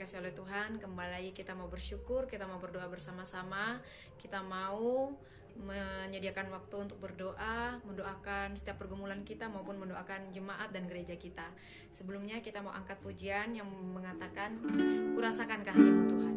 dikasih oleh Tuhan, kembali lagi kita mau bersyukur, kita mau berdoa bersama-sama. Kita mau menyediakan waktu untuk berdoa, mendoakan setiap pergumulan kita maupun mendoakan jemaat dan gereja kita. Sebelumnya kita mau angkat pujian yang mengatakan, "Kurasakan kasih-Mu Tuhan."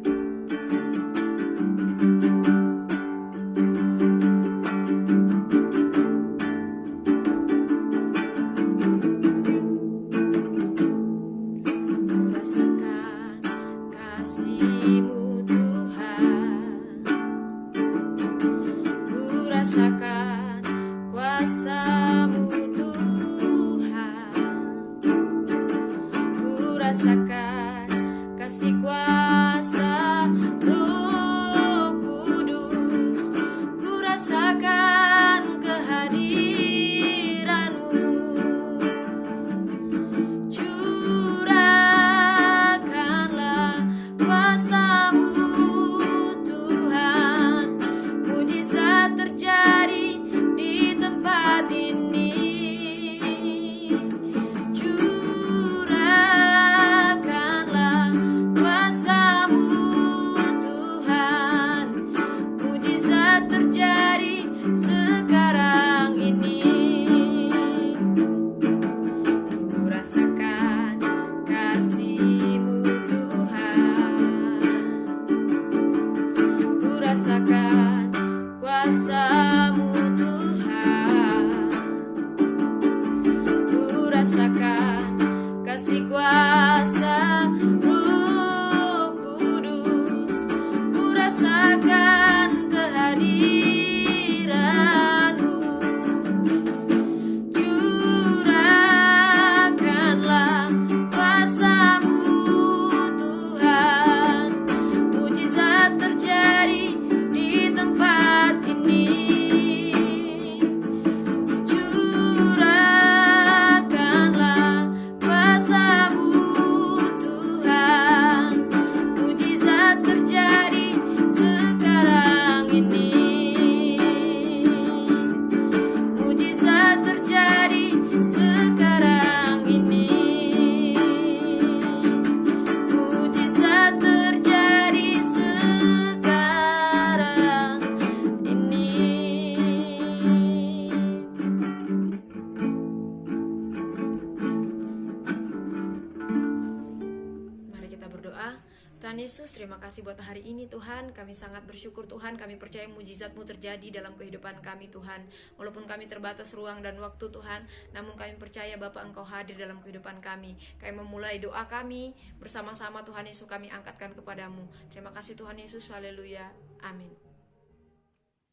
Tuhan Yesus, terima kasih buat hari ini Tuhan. Kami sangat bersyukur Tuhan. Kami percaya mujizat-Mu terjadi dalam kehidupan kami Tuhan. Walaupun kami terbatas ruang dan waktu Tuhan, namun kami percaya Bapa Engkau hadir dalam kehidupan kami. Kami memulai doa kami bersama-sama Tuhan Yesus, kami angkatkan kepadamu. Terima kasih Tuhan Yesus, haleluya, amin.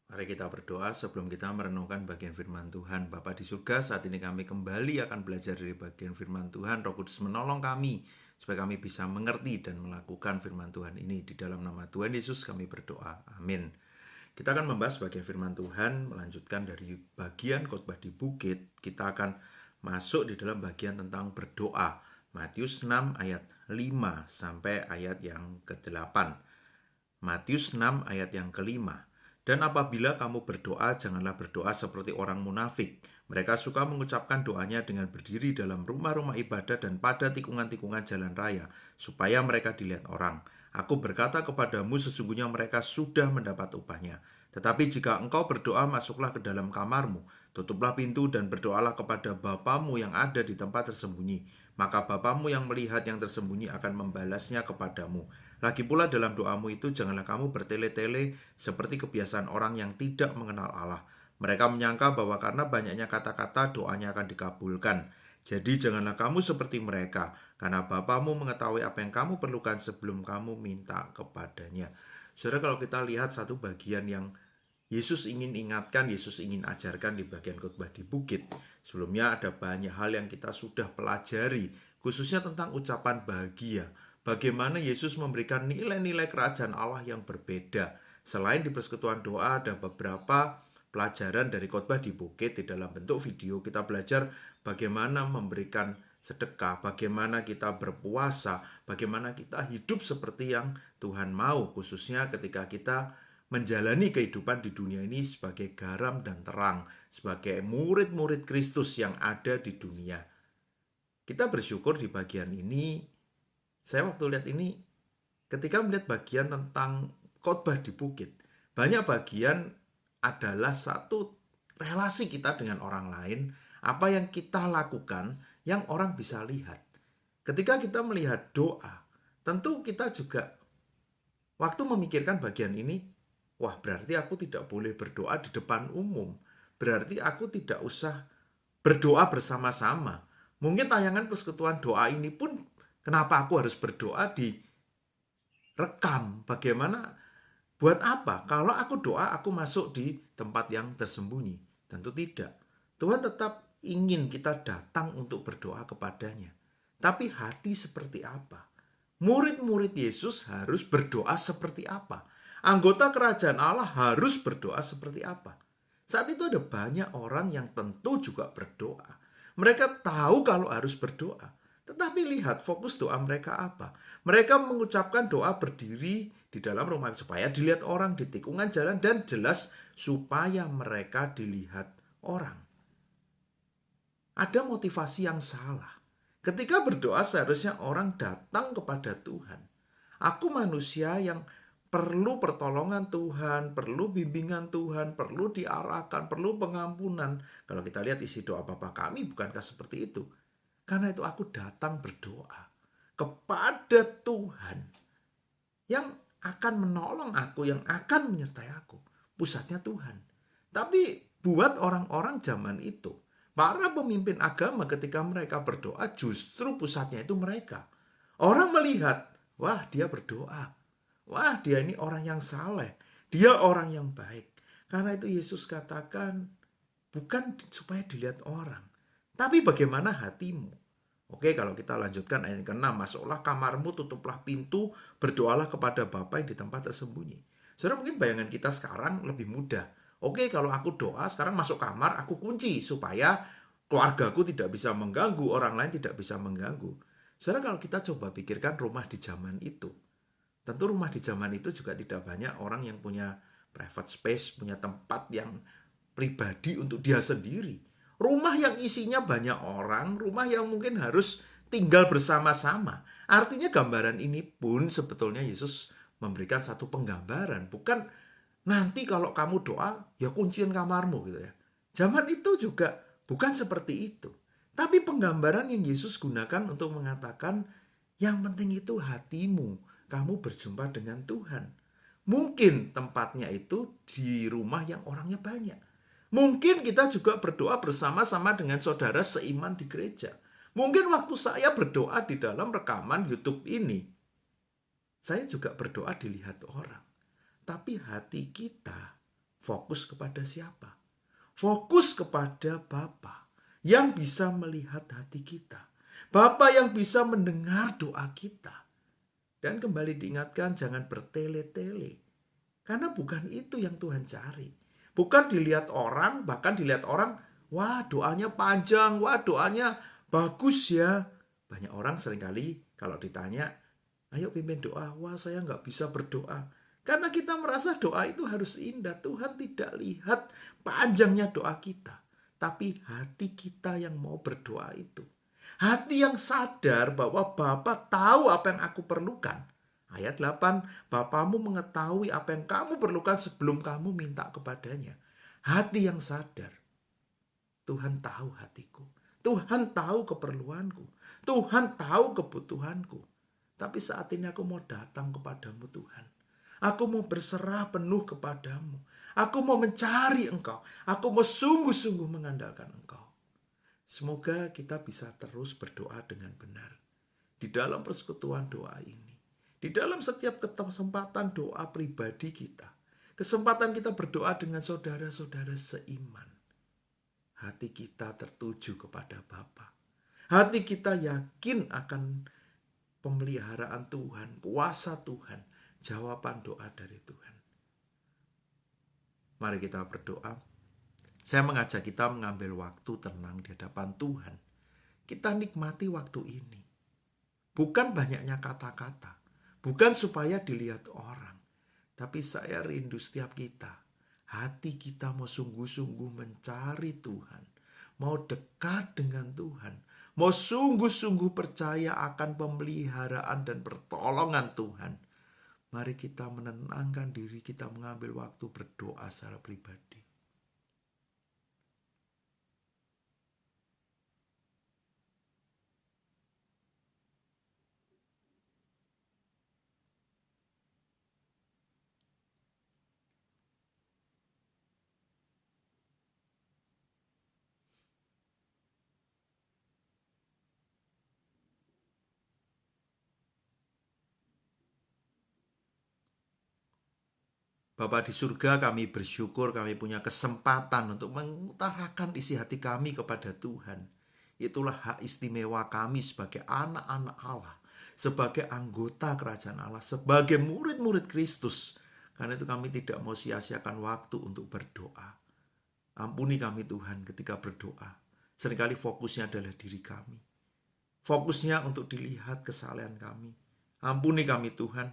Mari kita berdoa sebelum kita merenungkan bagian firman Tuhan. Bapa di surga, saat ini kami kembali akan belajar dari bagian firman Tuhan. Roh Kudus menolong kami supaya kami bisa mengerti dan melakukan firman Tuhan ini. Di dalam nama Tuhan Yesus kami berdoa, amin. Kita akan membahas bagian firman Tuhan, melanjutkan dari bagian khotbah di bukit. Kita akan masuk di dalam bagian tentang berdoa. Matius 6 ayat 5 sampai ayat yang ke-8. Matius 6 ayat yang ke-5. Dan apabila kamu berdoa, janganlah berdoa seperti orang munafik. Mereka suka mengucapkan doanya dengan berdiri dalam rumah-rumah ibadah dan pada tikungan-tikungan jalan raya, supaya mereka dilihat orang. Aku berkata kepadamu, sesungguhnya mereka sudah mendapat upahnya. Tetapi jika engkau berdoa, masuklah ke dalam kamarmu, tutuplah pintu dan berdoalah kepada Bapamu yang ada di tempat tersembunyi. Maka Bapamu yang melihat yang tersembunyi akan membalasnya kepadamu. Lagi pula dalam doamu itu, janganlah kamu bertele-tele seperti kebiasaan orang yang tidak mengenal Allah. Mereka menyangka bahwa karena banyaknya kata-kata doanya akan dikabulkan. Jadi janganlah kamu seperti mereka, karena Bapamu mengetahui apa yang kamu perlukan sebelum kamu minta kepadanya. Saudara, kalau kita lihat satu bagian yang Yesus ingin ingatkan, Yesus ingin ajarkan di bagian khotbah di bukit. Sebelumnya ada banyak hal yang kita sudah pelajari, khususnya tentang ucapan bahagia. Bagaimana Yesus memberikan nilai-nilai kerajaan Allah yang berbeda. Selain di persekutuan doa, ada beberapa pelajaran dari khotbah di bukit. Di dalam bentuk video kita belajar bagaimana memberikan sedekah, bagaimana kita berpuasa, bagaimana kita hidup seperti yang Tuhan mau, khususnya ketika kita menjalani kehidupan di dunia ini sebagai garam dan terang, sebagai murid-murid Kristus yang ada di dunia. Kita bersyukur di bagian ini, saya waktu lihat ini ketika melihat bagian tentang khotbah di bukit, banyak bagian adalah satu relasi kita dengan orang lain, apa yang kita lakukan yang orang bisa lihat. Ketika kita melihat doa, tentu kita juga waktu memikirkan bagian ini, wah berarti aku tidak boleh berdoa di depan umum. Berarti aku tidak usah berdoa bersama-sama. Mungkin tayangan persekutuan doa ini pun, kenapa aku harus berdoa di rekam? Bagaimana? Buat apa? Kalau aku doa, aku masuk di tempat yang tersembunyi. Tentu tidak. Tuhan tetap ingin kita datang untuk berdoa kepadanya. Tapi hati seperti apa? Murid-murid Yesus harus berdoa seperti apa? Anggota kerajaan Allah harus berdoa seperti apa? Saat itu ada banyak orang yang tentu juga berdoa. Mereka tahu kalau harus berdoa. Tetapi lihat fokus doa mereka apa. Mereka mengucapkan doa berdiri di dalam rumah supaya dilihat orang di tikungan jalan dan jelas supaya mereka dilihat orang. Ada motivasi yang salah. Ketika berdoa seharusnya orang datang kepada Tuhan. Aku manusia yang perlu pertolongan Tuhan, perlu bimbingan Tuhan, perlu diarahkan, perlu pengampunan. Kalau kita lihat isi doa Bapa Kami, bukankah seperti itu? Karena itu aku datang berdoa kepada Tuhan yang akan menolong aku, yang akan menyertai aku. Pusatnya Tuhan. Tapi buat orang-orang zaman itu, para pemimpin agama ketika mereka berdoa justru pusatnya itu mereka. Orang melihat, wah dia berdoa. Wah dia ini orang yang saleh. Dia orang yang baik. Karena itu Yesus katakan bukan supaya dilihat orang. Tapi bagaimana hatimu? Oke, kalau kita lanjutkan ayat ke-6. Masuklah kamarmu, tutuplah pintu, berdoalah kepada Bapa yang di tempat tersembunyi. Saudara, mungkin bayangan kita sekarang lebih mudah. Oke, kalau aku doa, sekarang masuk kamar, aku kunci supaya keluargaku tidak bisa mengganggu, orang lain tidak bisa mengganggu. Saudara, kalau kita coba pikirkan rumah di zaman itu, tentu rumah di zaman itu juga tidak banyak orang yang punya private space, punya tempat yang pribadi untuk dia sendiri. Rumah yang isinya banyak orang, rumah yang mungkin harus tinggal bersama-sama. Artinya gambaran ini pun sebetulnya Yesus memberikan satu penggambaran. Bukan nanti kalau kamu doa, ya kunciin kamarmu gitu ya. Zaman itu juga bukan seperti itu. Tapi penggambaran yang Yesus gunakan untuk mengatakan yang penting itu hatimu. Kamu berjumpa dengan Tuhan. Mungkin tempatnya itu di rumah yang orangnya banyak. Mungkin kita juga berdoa bersama-sama dengan saudara seiman di gereja. Mungkin waktu saya berdoa di dalam rekaman YouTube ini, saya juga berdoa dilihat orang. Tapi hati kita fokus kepada siapa? Fokus kepada Bapa yang bisa melihat hati kita. Bapa yang bisa mendengar doa kita. Dan kembali diingatkan, jangan bertele-tele. Karena bukan itu yang Tuhan cari. Bukan dilihat orang, bahkan dilihat orang, wah doanya panjang, wah doanya bagus ya. Banyak orang seringkali kalau ditanya, ayo pimpin doa, wah saya nggak bisa berdoa. Karena kita merasa doa itu harus indah. Tuhan tidak lihat panjangnya doa kita. Tapi hati kita yang mau berdoa itu. Hati yang sadar bahwa Bapa tahu apa yang aku perlukan. Ayat 8, Bapamu mengetahui apa yang kamu perlukan sebelum kamu minta kepadanya. Hati yang sadar. Tuhan tahu hatiku. Tuhan tahu keperluanku. Tuhan tahu kebutuhanku. Tapi saat ini aku mau datang kepadamu Tuhan. Aku mau berserah penuh kepadamu. Aku mau mencari Engkau. Aku mau sungguh-sungguh mengandalkan Engkau. Semoga kita bisa terus berdoa dengan benar. Di dalam persekutuan doa ini. Di dalam setiap kesempatan doa pribadi kita. Kesempatan kita berdoa dengan saudara-saudara seiman. Hati kita tertuju kepada Bapa. Hati kita yakin akan pemeliharaan Tuhan, kuasa Tuhan, jawaban doa dari Tuhan. Mari kita berdoa. Saya mengajak kita mengambil waktu tenang di hadapan Tuhan. Kita nikmati waktu ini. Bukan banyaknya kata-kata. Bukan supaya dilihat orang. Tapi saya rindu setiap kita. Hati kita mau sungguh-sungguh mencari Tuhan. Mau dekat dengan Tuhan. Mau sungguh-sungguh percaya akan pemeliharaan dan pertolongan Tuhan. Mari kita menenangkan diri, kita mengambil waktu berdoa secara pribadi. Bapa di surga, kami bersyukur kami punya kesempatan untuk mengutarakan isi hati kami kepada Tuhan. Itulah hak istimewa kami sebagai anak-anak Allah, sebagai anggota kerajaan Allah, sebagai murid-murid Kristus. Karena itu kami tidak mau sia-siakan waktu untuk berdoa. Ampuni kami Tuhan ketika berdoa. Seringkali fokusnya adalah diri kami. Fokusnya untuk dilihat kesalahan kami. Ampuni kami Tuhan.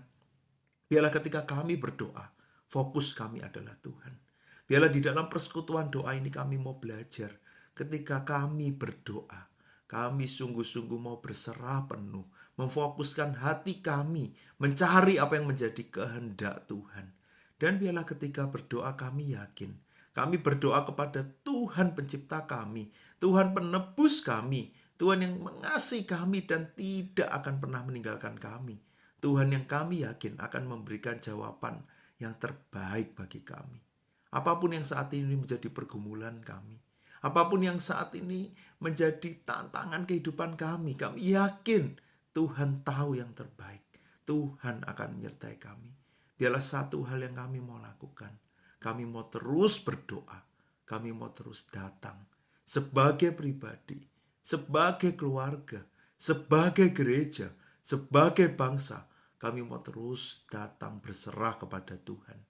Biarlah ketika kami berdoa, fokus kami adalah Tuhan. Biarlah di dalam persekutuan doa ini kami mau belajar. Ketika kami berdoa, kami sungguh-sungguh mau berserah penuh, memfokuskan hati kami, mencari apa yang menjadi kehendak Tuhan. Dan biarlah ketika berdoa kami yakin, kami berdoa kepada Tuhan pencipta kami, Tuhan penebus kami, Tuhan yang mengasihi kami dan tidak akan pernah meninggalkan kami. Tuhan yang kami yakin akan memberikan jawaban yang terbaik bagi kami. Apapun yang saat ini menjadi pergumulan kami, apapun yang saat ini menjadi tantangan kehidupan kami yakin Tuhan tahu yang terbaik. Tuhan akan menyertai kami. Biarlah satu hal yang kami mau lakukan. Kami mau terus berdoa. Kami mau terus datang. Sebagai pribadi, sebagai keluarga, sebagai gereja, sebagai bangsa, kami mau terus datang berserah kepada Tuhan.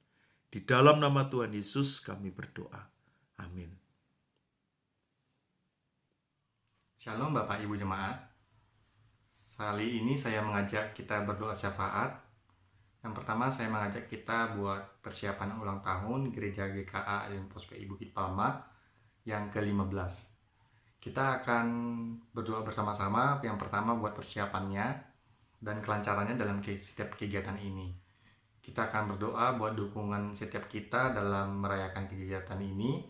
Di dalam nama Tuhan Yesus kami berdoa. Amin. Shalom Bapak Ibu Jemaat. Kali ini saya mengajak kita berdoa syafaat. Yang pertama saya mengajak kita buat persiapan ulang tahun Gereja GKA Aliansas PI Bukit Palma yang ke-15. Kita akan berdoa bersama-sama. Yang pertama buat persiapannya dan kelancarannya dalam setiap kegiatan ini. Kita akan berdoa buat dukungan setiap kita dalam merayakan kegiatan ini.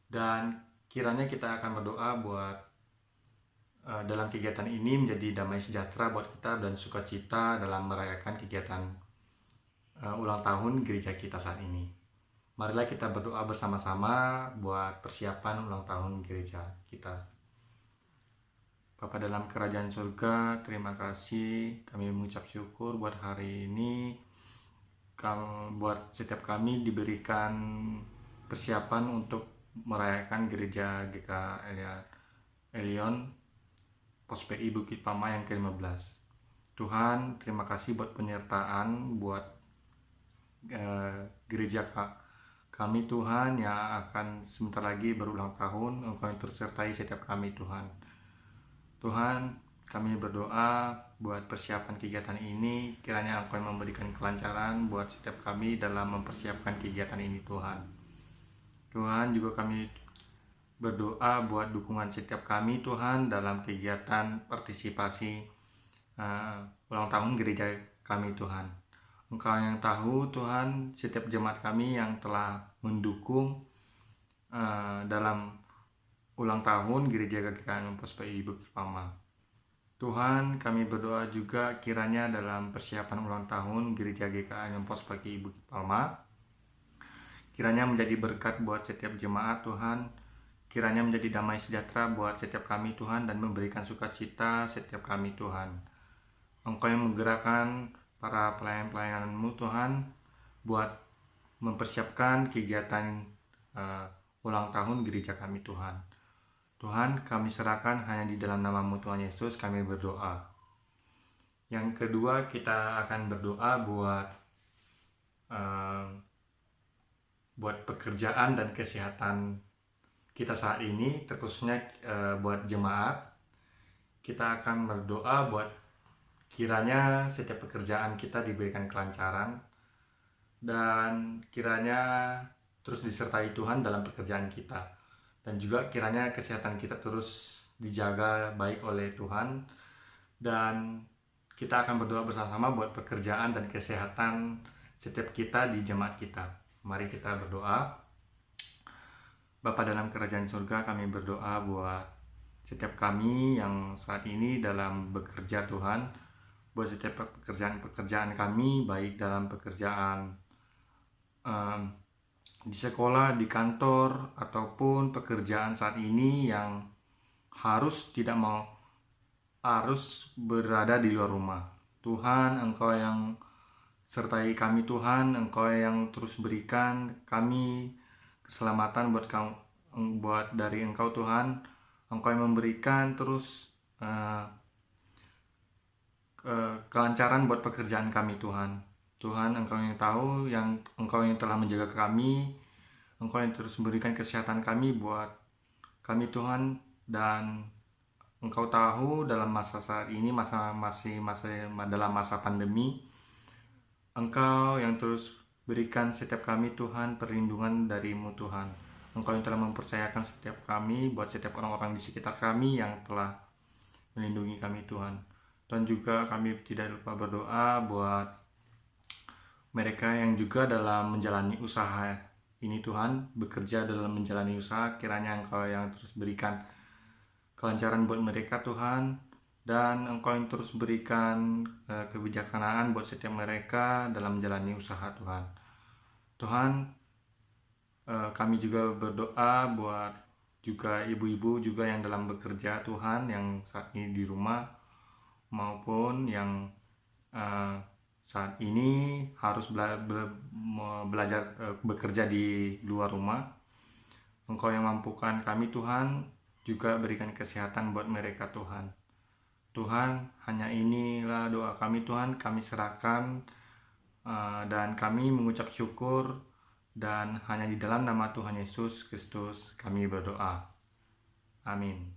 Dan kiranya kita akan berdoa buat dalam kegiatan ini menjadi damai sejahtera buat kita dan sukacita dalam merayakan kegiatan ulang tahun gereja kita saat ini. Marilah kita berdoa bersama-sama buat persiapan ulang tahun gereja kita. Bapa dalam kerajaan surga, terima kasih. Kami mengucap syukur buat hari ini. Buat setiap kami diberikan persiapan untuk merayakan gereja GKA Elion Pos PI Bukit Palma yang ke-15. Tuhan, terima kasih buat penyertaan buat gereja kami Tuhan yang akan sebentar lagi berulang tahun. Engkau yang turut sertai setiap kami Tuhan. Tuhan, kami berdoa buat persiapan kegiatan ini. Kiranya Engkau yang memberikan kelancaran buat setiap kami dalam mempersiapkan kegiatan ini Tuhan. Tuhan, juga kami berdoa buat dukungan setiap kami Tuhan dalam kegiatan partisipasi ulang tahun gereja kami Tuhan. Engkau yang tahu Tuhan setiap jemaat kami yang telah mendukung dalam ulang tahun gereja GKA Aliansas PI Bukit Palma. Tuhan, kami berdoa juga kiranya dalam persiapan ulang tahun gereja GKA Aliansas PI Bukit Palma, kiranya menjadi berkat buat setiap jemaat Tuhan, kiranya menjadi damai sejahtera buat setiap kami Tuhan dan memberikan sukacita setiap kami Tuhan. Engkau yang menggerakkan para pelayan-pelayan-Mu Tuhan buat mempersiapkan kegiatan ulang tahun gereja kami Tuhan. Tuhan, kami serahkan hanya di dalam nama-Mu Tuhan Yesus kami berdoa. Yang kedua, kita akan berdoa buat pekerjaan dan kesehatan kita saat ini, terkhususnya buat jemaat. Kita akan berdoa buat kiranya setiap pekerjaan kita diberikan kelancaran dan kiranya terus disertai Tuhan dalam pekerjaan kita. Dan juga kiranya kesehatan kita terus dijaga baik oleh Tuhan. Dan kita akan berdoa bersama-sama buat pekerjaan dan kesehatan setiap kita di jemaat kita. Mari kita berdoa. Bapa dalam kerajaan surga, kami berdoa buat setiap kami yang saat ini dalam bekerja Tuhan, buat setiap pekerjaan kami, baik dalam pekerjaan di sekolah, di kantor, ataupun pekerjaan saat ini yang harus berada di luar rumah. Tuhan, Engkau yang sertai kami Tuhan, Engkau yang terus berikan kami keselamatan buat dari Engkau Tuhan. Engkau yang memberikan terus kelancaran buat pekerjaan kami Tuhan. Tuhan, Engkau yang tahu, Engkau yang telah menjaga kami, Engkau yang terus memberikan kesehatan kami buat kami Tuhan. Dan Engkau tahu dalam masa saat ini, dalam masa pandemi, Engkau yang terus berikan setiap kami Tuhan perlindungan dari-Mu Tuhan. Engkau yang telah mempercayakan setiap kami buat setiap orang-orang di sekitar kami yang telah melindungi kami Tuhan. Dan juga kami tidak lupa berdoa buat mereka yang juga dalam menjalani usaha ini Tuhan, bekerja dalam menjalani usaha, kiranya Engkau yang terus berikan kelancaran buat mereka Tuhan, dan Engkau yang terus berikan kebijaksanaan buat setiap mereka dalam menjalani usaha Tuhan. Tuhan, kami juga berdoa buat juga ibu-ibu juga yang dalam bekerja Tuhan, yang saat ini di rumah maupun yang saat ini harus belajar bekerja di luar rumah. Engkau yang mampukan kami Tuhan, juga berikan kesehatan buat mereka Tuhan. Tuhan, hanya inilah doa kami Tuhan, kami serahkan dan kami mengucap syukur, dan hanya di dalam nama Tuhan Yesus Kristus kami berdoa. Amin.